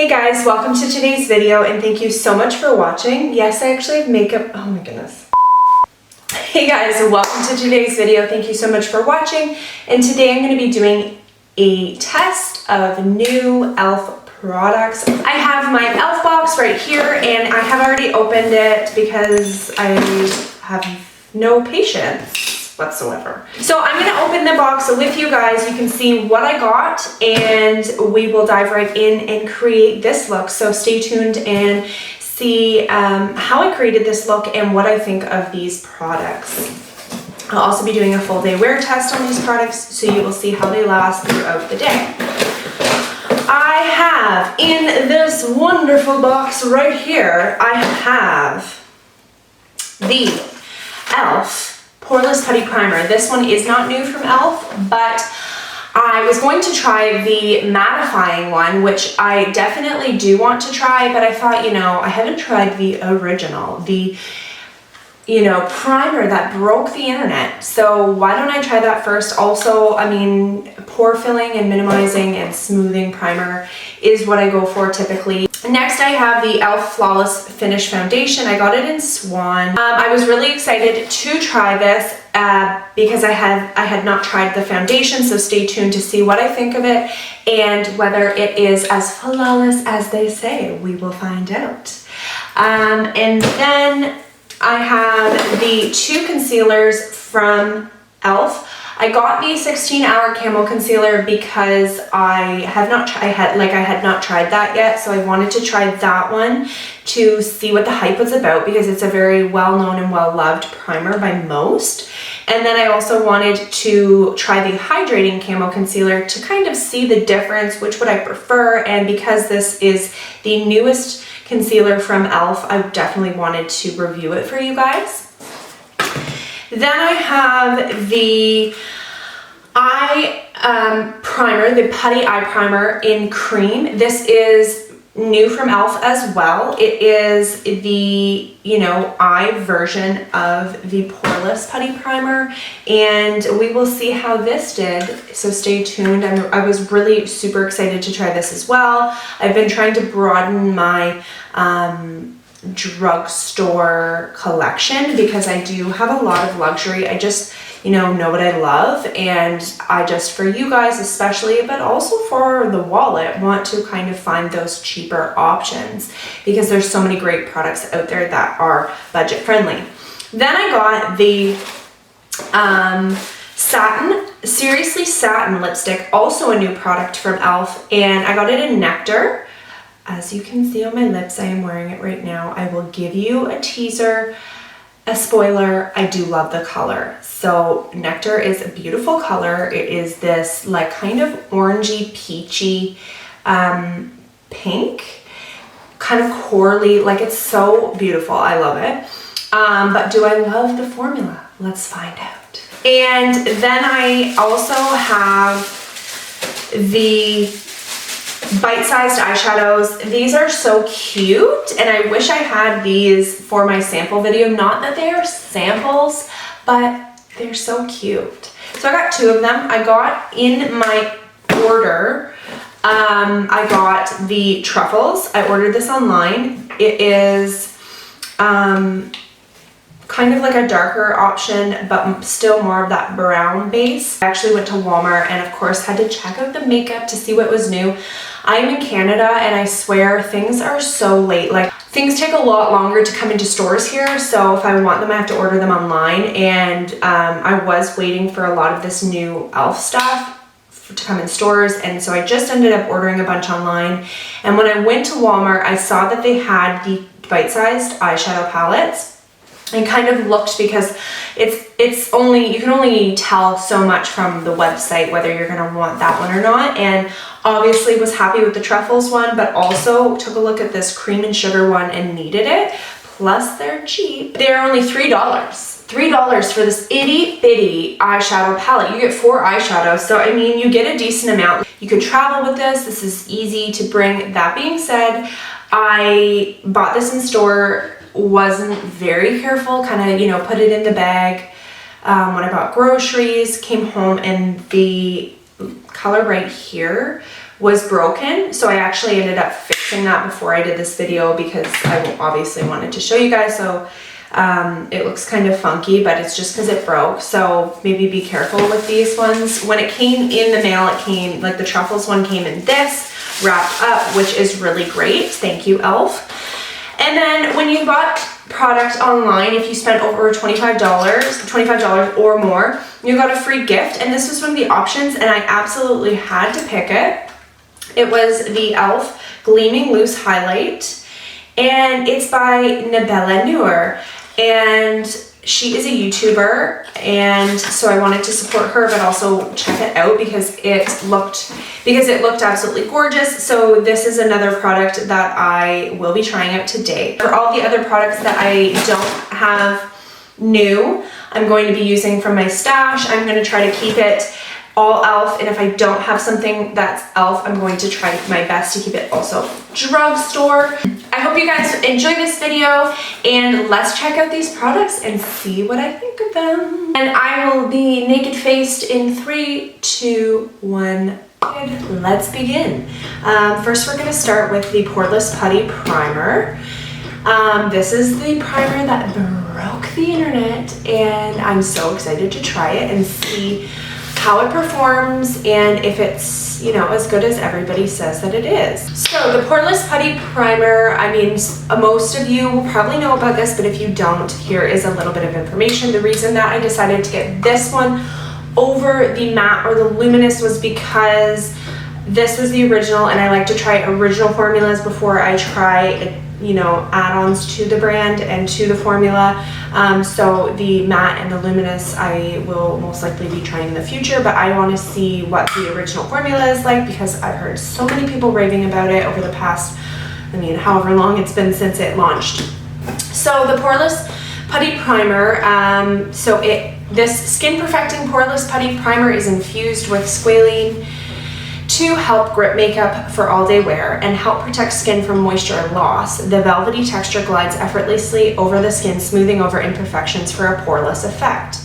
Hey guys, welcome to today's video and thank you so much for watching. Yes, I actually have makeup. Oh my goodness. Hey guys, welcome to today's video. Thank you so much for watching. And today I'm going to be doing a test of new e.l.f. products. I have my e.l.f. box right here and I have already opened it because I have no patience whatsoever. So I'm going to open the box with you guys. You can see what I got and we will dive right in and create this look. So stay tuned and see how I created this look and what I think of these products. I'll also be doing a full day wear test on these products so you will see how they last throughout the day. I have in this wonderful box right here, I have the e.l.f. Poreless Putty Primer. This one is not new from e.l.f., but I was going to try the mattifying one, which I definitely do want to try, but I thought, you know, I haven't tried the original, the, you know, primer that broke the internet. So why don't I try that first? Also, I mean, pore filling and minimizing and smoothing primer is what I go for typically. Next, I have the e.l.f. Flawless Finish Foundation. I got it in Swan. I was really excited to try this because I had not tried the foundation, so stay tuned to see what I think of it and whether it is as flawless as they say. We will find out. And then I have the two concealers from e.l.f. I got the 16-hour camo concealer because I had not tried that yet, so I wanted to try that one to see what the hype was about because it's a very well-known and well-loved primer by most. And then I also wanted to try the hydrating camo concealer to kind of see the difference, which would I prefer, and because this is the newest concealer from e.l.f., I definitely wanted to review it for you guys. Then I have the eye primer, the Putty Eye Primer in Cream. This is new from e.l.f. as well. It is the, you know, eye version of the Poreless Putty Primer, and we will see how this did, so stay tuned. I was really super excited to try this as well. I've been trying to broaden my drugstore collection because I do have a lot of luxury. I just, you know what I love, and I just, for you guys especially, but also for the wallet, want to kind of find those cheaper options because there's so many great products out there that are budget friendly. Then I got the Seriously Satin lipstick, also a new product from e.l.f., and I got it in Nectar. As you can see on my lips, I am wearing it right now. I will give you a teaser, a spoiler. I do love the color. So Nectar is a beautiful color. It is this like kind of orangey, peachy pink, kind of corally, like it's so beautiful. I love it. But do I love the formula? Let's find out. And then I also have the bite-sized eyeshadows. These are so cute and I wish I had these for my sample video. Not that they are samples, but they're so cute. So I got two of them. I got in my order, I got the truffles. I ordered this online. It is kind of like a darker option, but still more of that brown base. I actually went to Walmart and of course had to check out the makeup to see what was new. I'm in Canada and I swear things are so late. Like things take a lot longer to come into stores here. So if I want them, I have to order them online. And I was waiting for a lot of this new e.l.f. stuff to come in stores. And so I just ended up ordering a bunch online. And when I went to Walmart, I saw that they had the bite-sized eyeshadow palettes. And kind of looked because it's only, you can only tell so much from the website whether you're gonna want that one or not. And obviously was happy with the truffles one, but also took a look at this cream and sugar one and needed it. Plus they're cheap. They're only $3. $3 for this itty bitty eyeshadow palette. You get 4 eyeshadows, so I mean, you get a decent amount. You could travel with this. This is easy to bring. That being said, I bought this in store, wasn't very careful, kind of, you know, put it in the bag when I bought groceries, came home, and the color right here was broken. So I actually ended up fixing that before I did this video because I obviously wanted to show you guys. So it looks kind of funky, but it's just because it broke. So maybe be careful with these ones. When it came in the mail, it came, like the truffles one came in this wrapped up, which is really great. Thank you, Elf. And then when you bought product online, if you spent over $25 or more, you got a free gift. And this was one of the options, and I absolutely had to pick it. It was the Elf Gleaming Loose Highlight, and it's by Nabella Noor. And she is a YouTuber, and so I wanted to support her, but also check it out because it looked absolutely gorgeous. So this is another product that I will be trying out today. For all the other products that I don't have new, I'm going to be using from my stash. I'm going to try to keep it all Elf, and if I don't have something that's Elf, I'm going to try my best to keep it also drugstore. I hope you guys enjoy this video, and let's check out these products and see what I think of them. And I will be naked faced in 3, 2, 1. Let's begin. First, we're going to start with the Poreless Putty Primer. This is the primer that broke the internet, and I'm so excited to try it and see how it performs and if it's, you know, as good as everybody says that it is. So the Poreless Putty Primer, I mean, most of you will probably know about this, but if you don't, here is a little bit of information. The reason that I decided to get this one over the matte or the luminous was because this was the original, and I like to try original formulas before I try, you know, add-ons to the brand and to the formula. So the matte and the luminous I will most likely be trying in the future, but I want to see what the original formula is like because I've heard so many people raving about it over the past, I mean, however long it's been since it launched. So the Poreless Putty Primer, this Skin Perfecting Poreless Putty Primer is infused with squalene to help grip makeup for all-day wear and help protect skin from moisture loss. The velvety texture glides effortlessly over the skin, smoothing over imperfections for a poreless effect.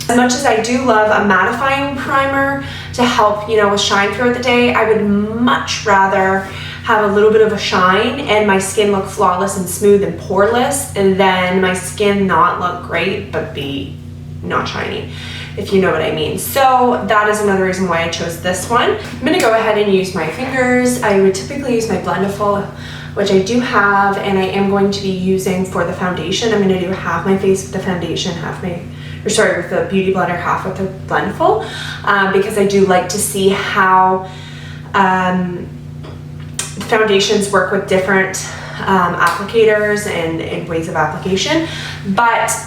As much as I do love a mattifying primer to help, you know, with shine throughout the day, I would much rather have a little bit of a shine and my skin look flawless and smooth and poreless than my skin not look great but be not shiny, if you know what I mean. So that is another reason why I chose this one. I'm going to go ahead and use my fingers. I would typically use my Blendiful, which I do have, and I am going to be using for the foundation. I'm going to do half my face with the foundation, with the Beauty Blender, half with the Blendiful, because I do like to see how foundations work with different applicators and ways of application, but it's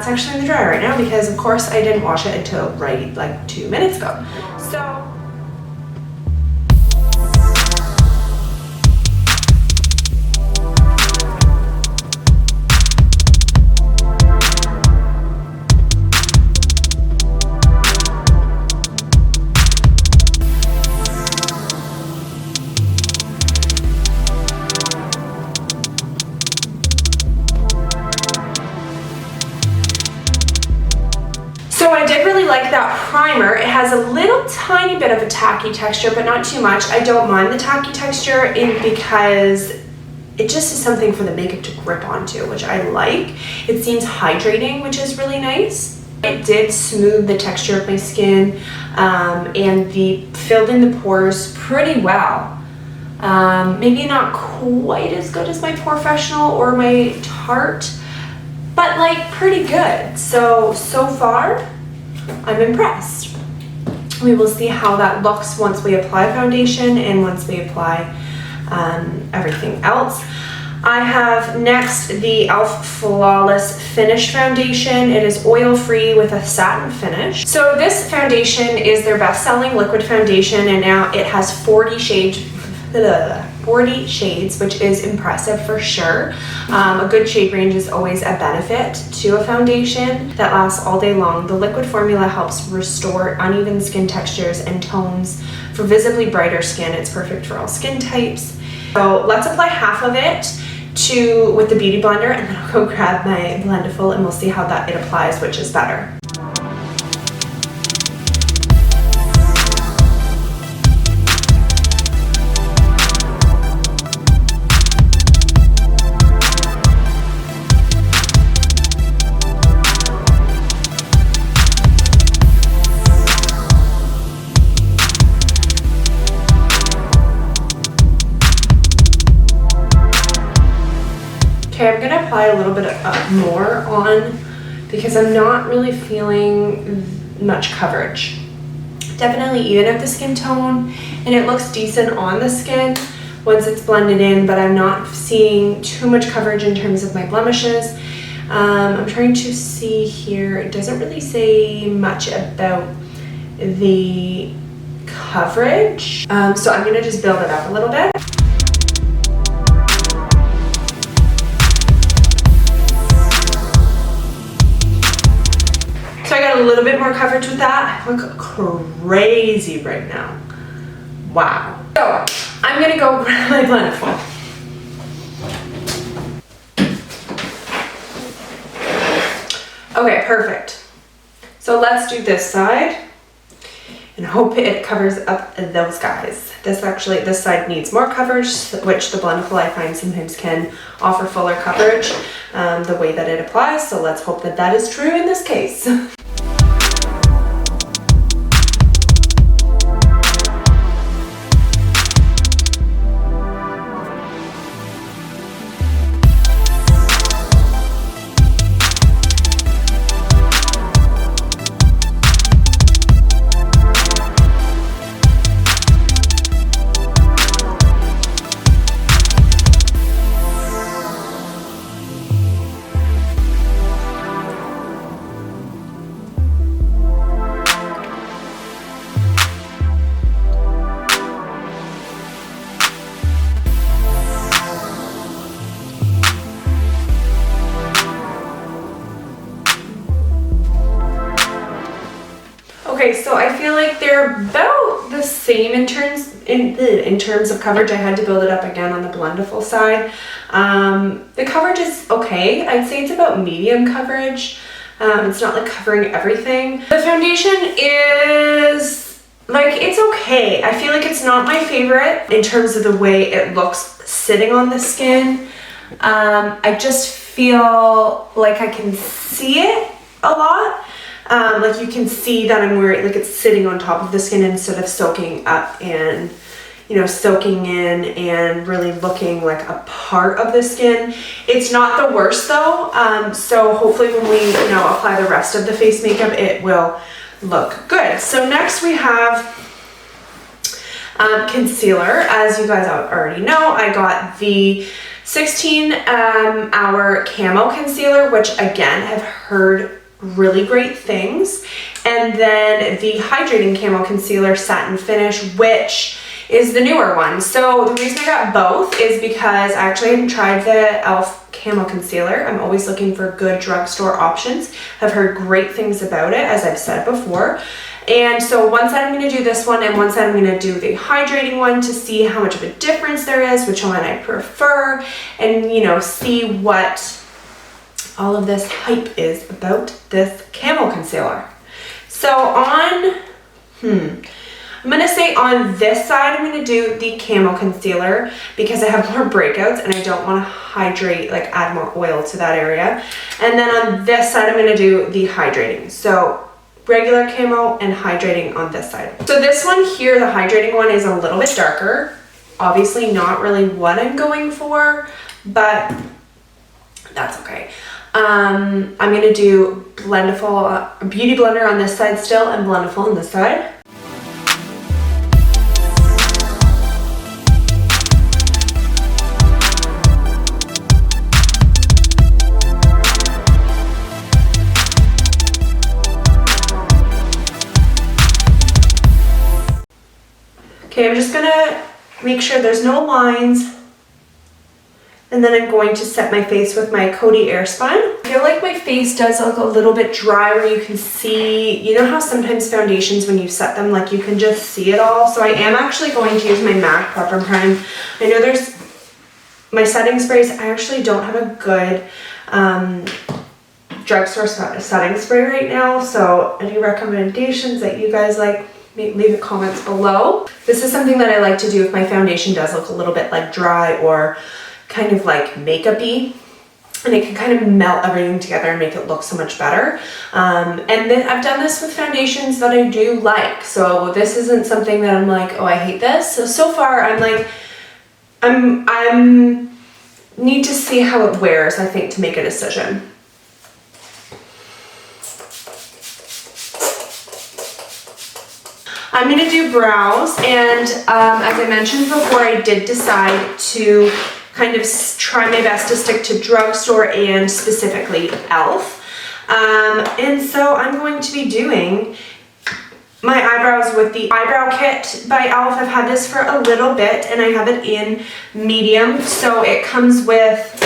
actually in the dryer right now because of course I didn't wash it until like 2 minutes ago. So I did really like that primer. It has a little tiny bit of a tacky texture, but not too much. I don't mind the tacky texture because it just is something for the makeup to grip onto, which I like. It seems hydrating, which is really nice. It did smooth the texture of my skin and filled in the pores pretty well. Maybe not quite as good as my Professional or my Tarte, but like pretty good. So far, I'm impressed. We will see how that looks once we apply foundation and once we apply everything else. I have next the e.l.f. Flawless Finish Foundation. It is oil-free with a satin finish. So this foundation is their best-selling liquid foundation, and now it has 40 shades, which is impressive for sure. A good shade range is always a benefit to a foundation that lasts all day long. The liquid formula helps restore uneven skin textures and tones for visibly brighter skin. It's perfect for all skin types. So let's apply half of it with the Beauty Blender, and then I'll go grab my Blendiful and we'll see how it applies, which is better. apply a little bit more on because I'm not really feeling much coverage. Definitely even up the skin tone, and it looks decent on the skin once it's blended in, but I'm not seeing too much coverage in terms of my blemishes. I'm trying to see here, it doesn't really say much about the coverage, so I'm gonna just build it up a little bit. So I got a little bit more coverage with that. I look crazy right now. Wow. So I'm gonna go grab my blendful. Okay, perfect. So let's do this side and hope it covers up those guys. This side needs more coverage, which the blendful I find sometimes can offer fuller coverage the way that it applies. So let's hope that that is true in this case. Okay, so I feel like they're about the same in terms of coverage. I had to build it up again on the blendful side. The coverage is okay. I'd say it's about medium coverage. It's not like covering everything. The foundation is like, it's okay. I feel like it's not my favorite in terms of the way it looks sitting on the skin. I just feel like I can see it a lot. Like you can see that I'm wearing, like it's sitting on top of the skin instead of soaking up and, you know, soaking in and really looking like a part of the skin. It's not the worst though. So hopefully when we, you know, apply the rest of the face makeup, it will look good. So next we have concealer. As you guys already know, I got the 16-hour camo concealer, which again, have heard really great things, and then the hydrating camo concealer satin finish, which is the newer one. So the reason I got both is because I actually hadn't tried the e.l.f. camo concealer. I'm always looking for good drugstore options. I've heard great things about it, as I've said before. And so one side I'm going to do this one, and one side I'm going to do the hydrating one to see how much of a difference there is, which one I prefer, and you know, see what all of this hype is about this camo concealer. So on, I'm gonna say on this side, I'm gonna do the camo concealer because I have more breakouts and I don't wanna hydrate, like add more oil to that area. And then on this side, I'm gonna do the hydrating. So regular camo and hydrating on this side. So this one here, the hydrating one, is a little bit darker. Obviously not really what I'm going for, but that's okay. I'm gonna do Blendiful, Beauty Blender on this side still, and Blendiful on this side. Okay, I'm just gonna make sure there's no lines. And then I'm going to set my face with my Coty Airspun. I feel like my face does look a little bit dry where you can see, you know how sometimes foundations when you set them, like you can just see it all. So I am actually going to use my MAC Prep and Prime. I know there's my setting sprays. I actually don't have a good drugstore setting spray right now. So any recommendations that you guys like, leave the comments below. This is something that I like to do if my foundation does look a little bit like dry or kind of like makeup-y, and it can kind of melt everything together and make it look so much better. And then I've done this with foundations that I do like, so this isn't something that I'm like, oh, I hate this. So far I'm like, I'm need to see how it wears, I think, to make a decision. I'm gonna do brows, and as I mentioned before, I did decide to kind of try my best to stick to drugstore and specifically e.l.f. And so I'm going to be doing my eyebrows with the eyebrow kit by e.l.f. I've had this for a little bit, and I have it in medium. So it comes with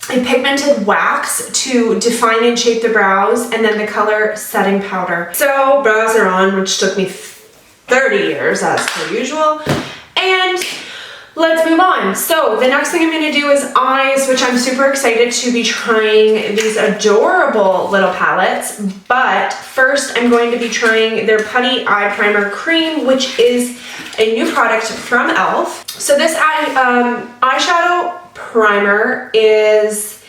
a pigmented wax to define and shape the brows, and then the color setting powder. So brows are on, which took me 30 years as per usual. And let's move on. So the next thing I'm going to do is eyes, which I'm super excited to be trying these adorable little palettes. But first I'm going to be trying their Putty Eye Primer Cream, which is a new product from e.l.f. So this eyeshadow primer is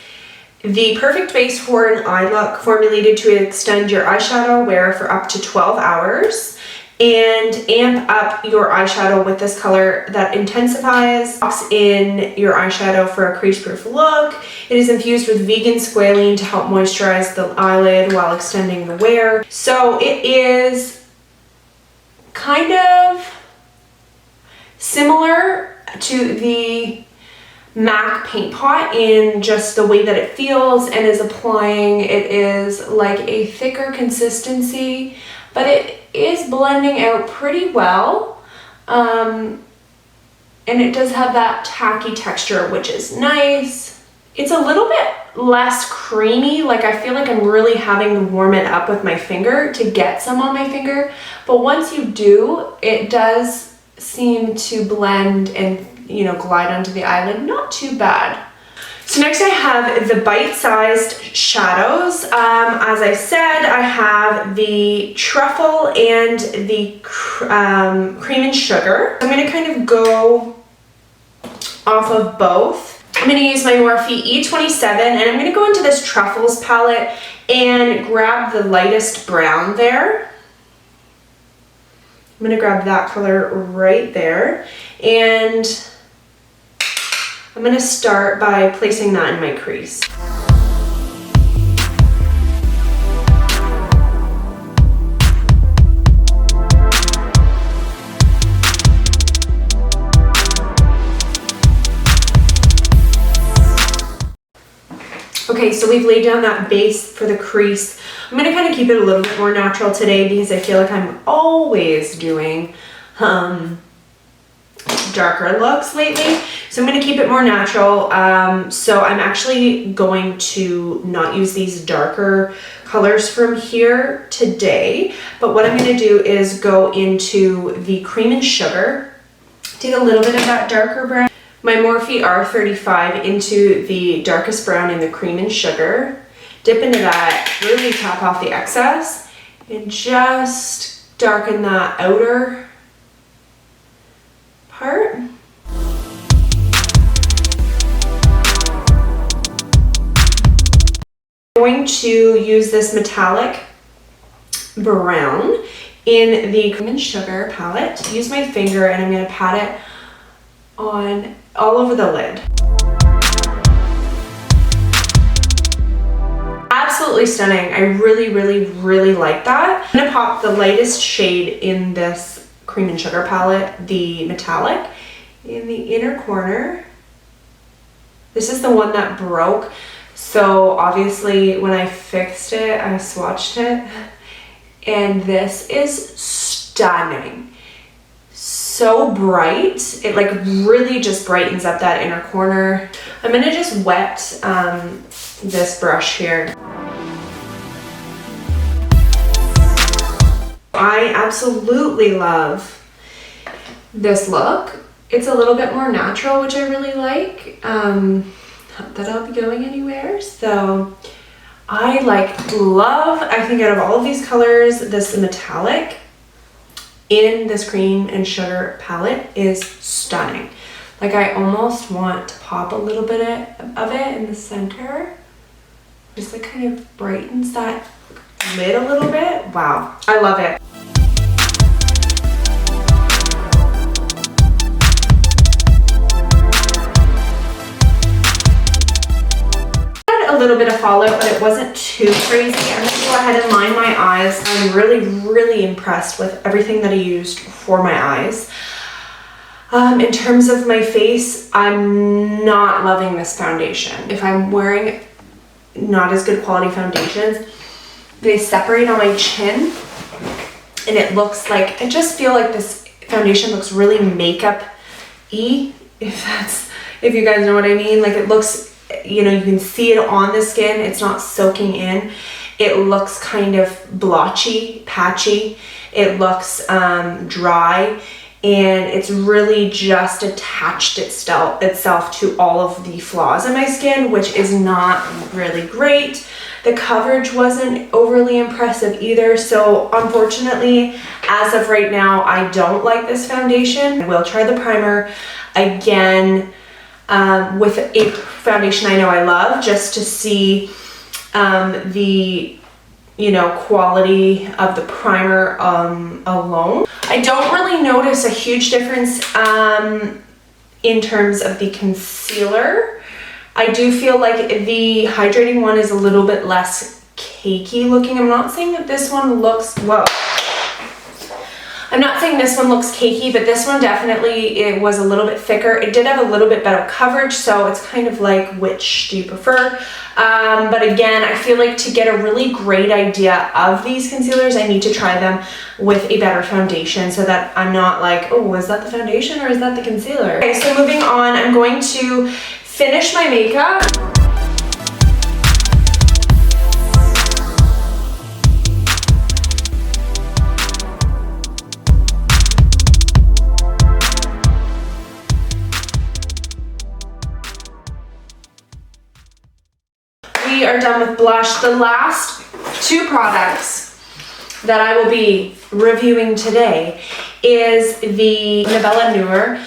the perfect base for an eye look, formulated to extend your eyeshadow wear for up to 12 hours and amp up your eyeshadow with this color that intensifies, locks in your eyeshadow for a crease-proof look. It is infused with vegan squalene to help moisturize the eyelid while extending the wear. So it is kind of similar to the MAC paint pot in just the way that it feels and is applying. It is like a thicker consistency, but it is blending out pretty well. And it does have that tacky texture, which is nice. It's a little bit less creamy. Like I feel like I'm really having to warm it up with my finger to get some on my finger. But once you do, it does seem to blend and, you know, glide onto the eyelid. Not too bad. So next I have the bite-sized shadows. As I said, I have the truffle and the cream and sugar. I'm going to kind of go off of both. I'm going to use my Morphe E27, and I'm going to go into this truffles palette and grab the lightest brown there. I'm going to grab that color right there, and I'm going to start by placing that in my crease. Okay, so we've laid down that base for the crease. I'm going to kind of keep it a little bit more natural today because I feel like I'm always doing darker looks lately. So I'm going to keep it more natural. So I'm actually going to not use these darker colors from here today. But what I'm going to do is go into the cream and sugar, take a little bit of that darker brown, my Morphe R35 into the darkest brown in the cream and sugar, dip into that, really tap off the excess, and just darken that outer part. I'm going to use this metallic brown in the cream and sugar palette. Use my finger, and I'm going to pat it on all over the lid. Absolutely stunning. I really, really, really like that. I'm gonna pop the lightest shade in this cream and sugar palette, the metallic, in the inner corner. This is the one that broke. So obviously when I fixed it, I swatched it, and this is stunning. So bright. It like really just brightens up that inner corner. I'm gonna just wet this brush here. I absolutely love this look. It's a little bit more natural, which I really like. Not that I'll be going anywhere. So I love, I think out of all of these colors, this metallic in this cream and sugar palette is stunning. Like I almost want to pop a little bit of it in the center. Just like kind of brightens that lid a little bit. Wow, I love it. a little bit of fallout, but it wasn't too crazy. I'm gonna go ahead and line my eyes. I'm really impressed with everything that I used for my eyes. In terms of my face, I'm not loving this foundation. If I'm wearing not as good quality foundations, they separate on my chin, and it looks like, I just feel like this foundation looks really makeup-y, if you guys know what I mean. Like, it looks, you know, you can see it on the skin, it's not soaking in. It looks kind of blotchy, patchy. It looks dry, and it's really just attached itself to all of the flaws in my skin, which is not really great. The coverage wasn't overly impressive either, so unfortunately, as of right now, I don't like this foundation. I will try the primer again with a foundation I know I love, just to see the, you know, quality of the primer alone. I don't really notice a huge difference in terms of the concealer. I do feel like the hydrating one is a little bit less cakey looking. I'm not saying that this one looks, whoa. I'm not saying this one looks cakey, but this one definitely, it was a little bit thicker. It did have a little bit better coverage, so it's kind of like, which do you prefer? But again, I feel like to get a really great idea of these concealers, I need to try them with a better foundation so that I'm not like, oh, is that the foundation or is that the concealer? Okay, so moving on, I'm going to finish my makeup. We are done with blush. The last two products that I will be reviewing today is the Novella Noor.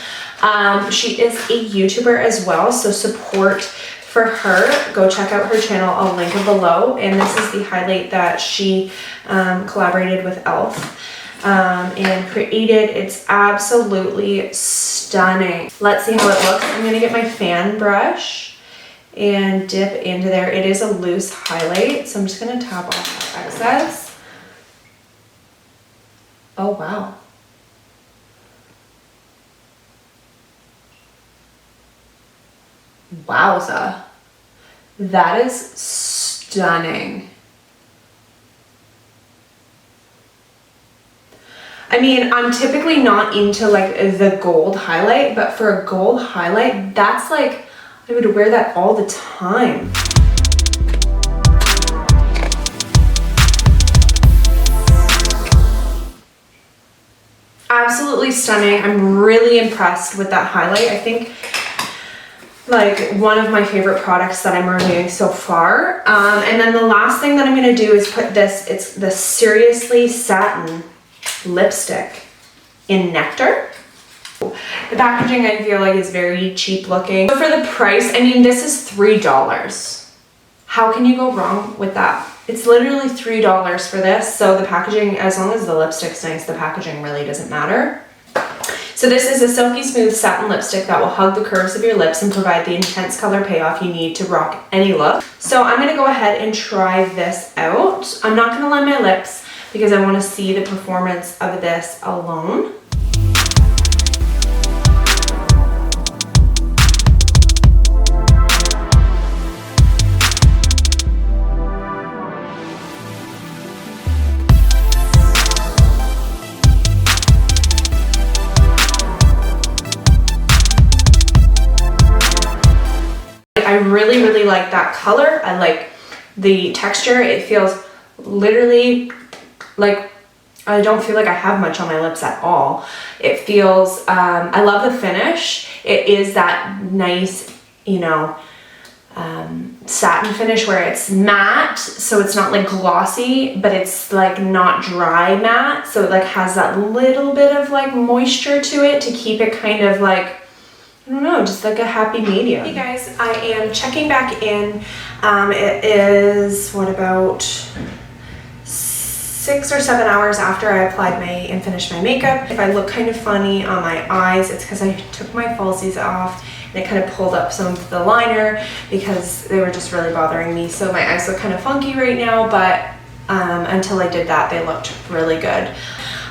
She is a YouTuber as well, so support for her. Go check out her channel. I'll link it below. And this is the highlight that she collaborated with e.l.f. And created. It's absolutely stunning. Let's see how it looks. I'm gonna get my fan brush and dip into there. It is a loose highlight, so I'm just gonna tap off that excess. Oh wow. Wowza. That is stunning. I mean, I'm typically not into like the gold highlight, but for a gold highlight, that's like, I would wear that all the time. Absolutely stunning. I'm really impressed with that highlight. I think like one of my favorite products that I'm reviewing so far. And then the last thing that I'm going to do is put this, it's the Seriously Satin lipstick in Nectar. The packaging I feel like is very cheap looking. But for the price, I mean, this is $3. How can you go wrong with that? It's literally $3 for this. So the packaging, as long as the lipstick's nice, the packaging really doesn't matter. So this is a silky smooth satin lipstick that will hug the curves of your lips and provide the intense color payoff you need to rock any look. So I'm gonna go ahead and try this out. I'm not gonna line my lips because I wanna see the performance of this alone. I really like that color. I like the texture. It feels literally like I don't feel like I have much on my lips at all. It feels, I love the finish. It is that nice, you know, satin finish where it's matte, so it's not like glossy, but it's like not dry matte. So it like has that little bit of like moisture to it to keep it kind of like, I don't know, just like a happy medium. Hey guys, I am checking back in. It is, what, about 6 or 7 hours after I applied and finished my makeup. If I look kind of funny on my eyes, it's because I took my falsies off and it kind of pulled up some of the liner because they were just really bothering me. So my eyes look kind of funky right now, but until I did that, they looked really good.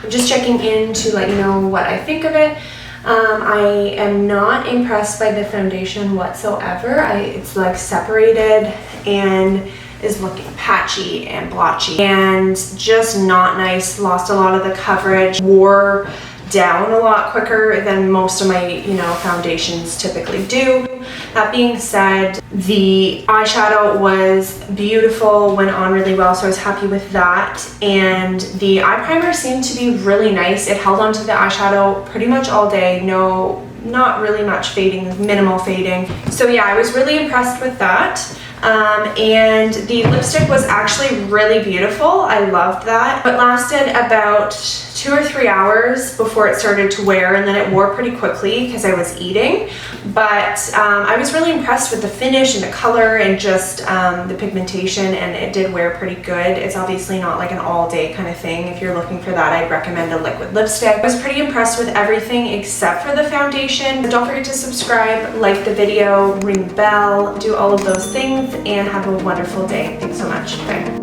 I'm just checking in to let you know what I think of it. I am not impressed by the foundation whatsoever. It's like separated and is looking patchy and blotchy and just not nice. Lost a lot of the coverage, wore down a lot quicker than most of my, foundations typically do. That being said, the eyeshadow was beautiful, went on really well, so I was happy with that. And the eye primer seemed to be really nice. It held onto the eyeshadow pretty much all day. Not really much fading, minimal fading. So yeah, I was really impressed with that. And the lipstick was actually really beautiful. I loved that. It lasted about 2 or 3 hours before it started to wear, and then it wore pretty quickly because I was eating. But I was really impressed with the finish and the color and just the pigmentation, and it did wear pretty good. It's obviously not like an all-day kind of thing. If you're looking for that, I'd recommend a liquid lipstick. I was pretty impressed with everything except for the foundation. Don't forget to subscribe, like the video, ring the bell, do all of those things, and have a wonderful day. Thanks so much. Bye.